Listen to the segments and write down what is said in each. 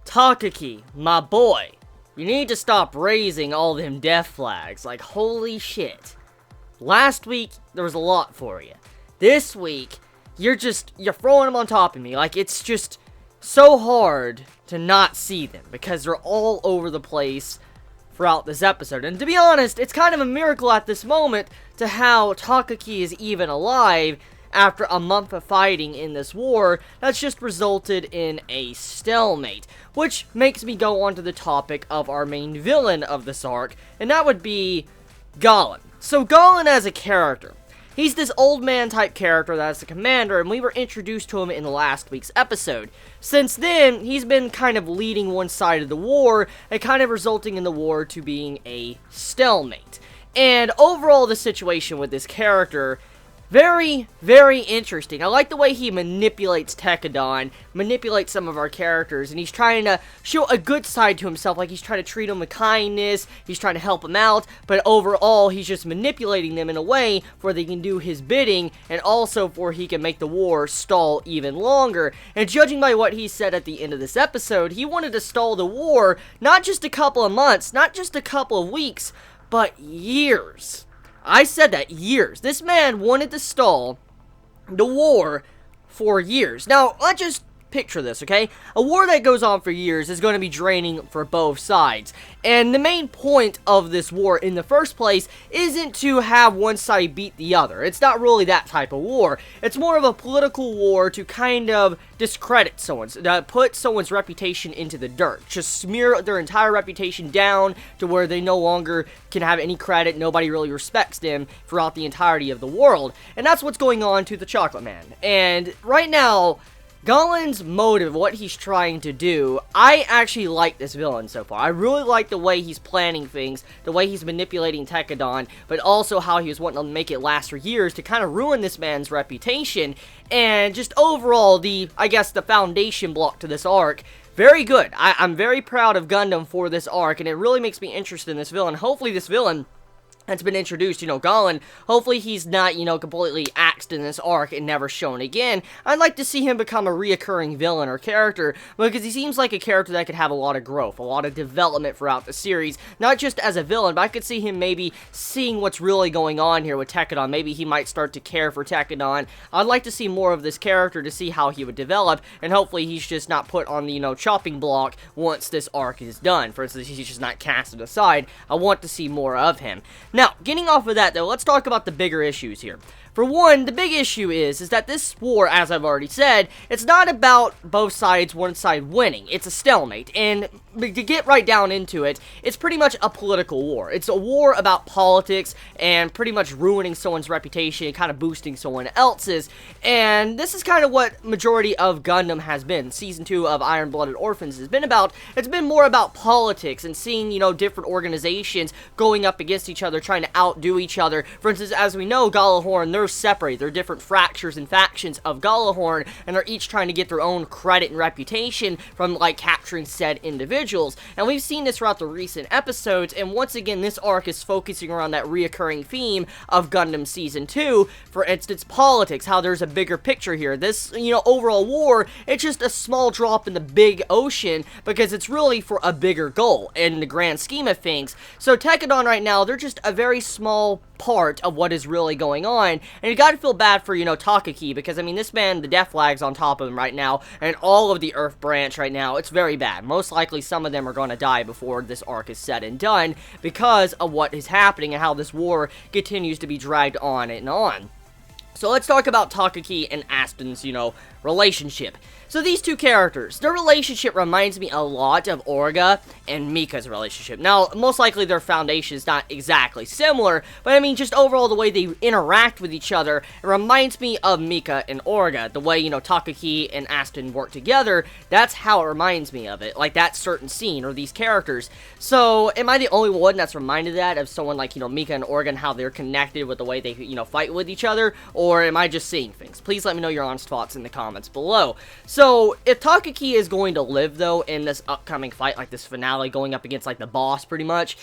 Takaki, my boy, you need to stop raising all them death flags, like holy shit. Last week, there was a lot for you. This week, you're throwing them on top of me, like it's just so hard to not see them, because they're all over the place throughout this episode. And to be honest, it's kind of a miracle at this moment to how Takaki is even alive after a month of fighting in this war that's just resulted in a stalemate. Which makes me go on to the topic of our main villain of this arc, and that would be Galen. So Galen as a character, he's this old man type character that's the commander, and we were introduced to him in the last week's episode. Since then, he's been kind of leading one side of the war, and kind of resulting in the war to being a stalemate. And overall, the situation with this character, very, very interesting. I like the way he manipulates Tekadon, manipulates some of our characters, and he's trying to show a good side to himself, like he's trying to treat them with kindness, he's trying to help them out, but overall, he's just manipulating them in a way where they can do his bidding, and also for he can make the war stall even longer. And judging by what he said at the end of this episode, he wanted to stall the war, not just a couple of months, not just a couple of weeks, but years. I said that, years. This man wanted to stall the war for years. Now, let's just picture this, okay? A war that goes on for years is going to be draining for both sides. And the main point of this war in the first place isn't to have one side beat the other. It's not really that type of war. It's more of a political war to kind of discredit someone's, put someone's reputation into the dirt. Just smear their entire reputation down to where they no longer can have any credit. Nobody really respects them throughout the entirety of the world. And that's what's going on to the Chocolate Man. And right now, Galen's motive, what he's trying to do, I actually like this villain so far. I really like the way he's planning things, the way he's manipulating Tekadon, but also how he was wanting to make it last for years to kind of ruin this man's reputation, and just overall, I guess the foundation block to this arc. Very good. I'm very proud of Gundam for this arc, and it really makes me interested in this villain. Hopefully this villain that's been introduced, Galen, hopefully he's not, completely axed in this arc and never shown again. I'd like to see him become a reoccurring villain or character, because he seems like a character that could have a lot of growth, a lot of development throughout the series, not just as a villain, but I could see him maybe seeing what's really going on here with Tekadon. Maybe he might start to care for Tekadon. I'd like to see more of this character to see how he would develop, and hopefully he's just not put on the, chopping block once this arc is done. For instance, he's just not casted aside. I want to see more of him. Now, getting off of that, though, let's talk about the bigger issues here. For one, the big issue is that this war, as I've already said, it's not about both sides, one side winning. It's a stalemate, and to get right down into it, it's pretty much a political war. It's a war about politics and pretty much ruining someone's reputation and kind of boosting someone else's, and this is kind of what majority of Gundam has been. Season 2 of Iron-Blooded Orphans has been about. It's been more about politics and seeing, different organizations going up against each other, trying to outdo each other. For instance, as we know, Galahorn, they're separate. They're different fractures and factions of Galahorn, and they're each trying to get their own credit and reputation from, capturing said individuals. And we've seen this throughout the recent episodes, and once again, this arc is focusing around that reoccurring theme of Gundam Season 2, for instance, politics, how there's a bigger picture here. This, overall war, it's just a small drop in the big ocean, because it's really for a bigger goal in the grand scheme of things. So Tekadon right now, they're just a very small part of what is really going on, and you gotta feel bad for, Takaki, because, this man, the death flag's on top of him right now, and all of the Earth branch right now, it's very bad. Most likely, some of them are gonna die before this arc is said and done, because of what is happening and how this war continues to be dragged on and on. So let's talk about Takaki and Aston's, relationship. So these two characters, their relationship reminds me a lot of Orga and Mika's relationship. Now, most likely their foundation is not exactly similar, but just overall the way they interact with each other, it reminds me of Mika and Orga. The way, Takaki and Aston work together, that's how it reminds me of it. Like that certain scene, or these characters. So, am I the only one that's reminded that of someone like, Mika and Orga and how they're connected with the way they, fight with each other? Or am I just seeing things? Please let me know your honest thoughts in the comments below. So, if Takaki is going to live, though, in this upcoming fight, like this finale, going up against, the boss, pretty much,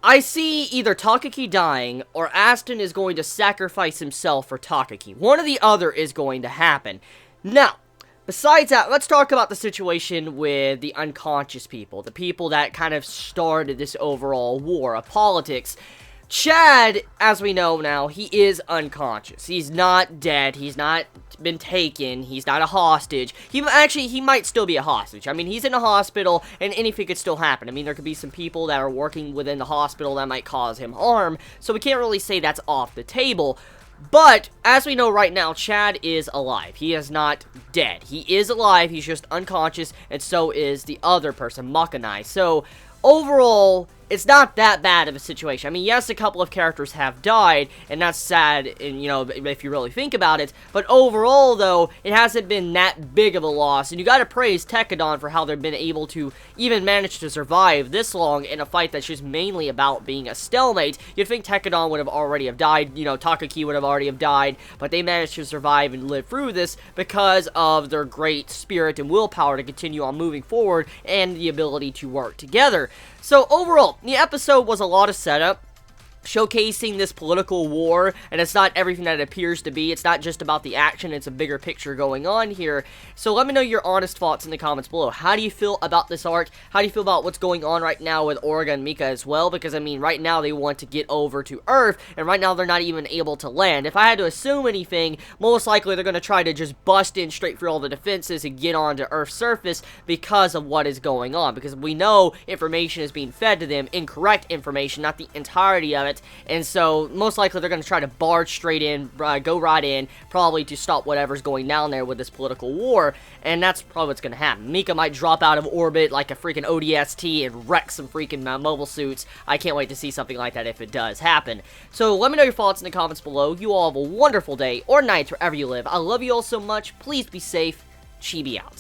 I see either Takaki dying, or Aston is going to sacrifice himself for Takaki. One or the other is going to happen. Now, besides that, let's talk about the situation with the unconscious people, the people that kind of started this overall war of politics. Chad, as we know now, he is unconscious. He's not dead. He's not been taken. He's not a hostage. He might still be a hostage. I mean, he's in a hospital, and anything could still happen. I mean, there could be some people that are working within the hospital that might cause him harm, so we can't really say that's off the table. But, as we know right now, Chad is alive. He is not dead. He is alive, he's just unconscious, and so is the other person, Makanai. So, overall, it's not that bad of a situation. I mean, yes, a couple of characters have died, and that's sad, and, you know, if you really think about it, but overall, though, it hasn't been that big of a loss, and you gotta praise Tekadon for how they've been able to even manage to survive this long in a fight that's just mainly about being a stalemate. You'd think Tekadon would have already have died, you know, Takaki would have already have died, but they managed to survive and live through this because of their great spirit and willpower to continue on moving forward, and the ability to work together. So, overall, the episode was a lot of setup, showcasing this political war, and it's not everything that it appears to be. It's not just about the action, it's a bigger picture going on here. So let me know your honest thoughts in the comments below. How do you feel about this arc? How do you feel about what's going on right now with Orga and Mika as well? Because, I mean, right now they want to get over to Earth, and right now they're not even able to land. If I had to assume anything, most likely they're going to try to just bust in straight through all the defenses and get onto Earth's surface because of what is going on. Because we know information is being fed to them, incorrect information, not the entirety of it. And so, most likely, they're going to try to barge straight in, go right in, probably to stop whatever's going down there with this political war, and that's probably what's going to happen. Mika might drop out of orbit like a freaking ODST and wreck some freaking mobile suits. I can't wait to see something like that if it does happen. So, let me know your thoughts in the comments below. You all have a wonderful day or night wherever you live. I love you all so much. Please be safe. Chibi out.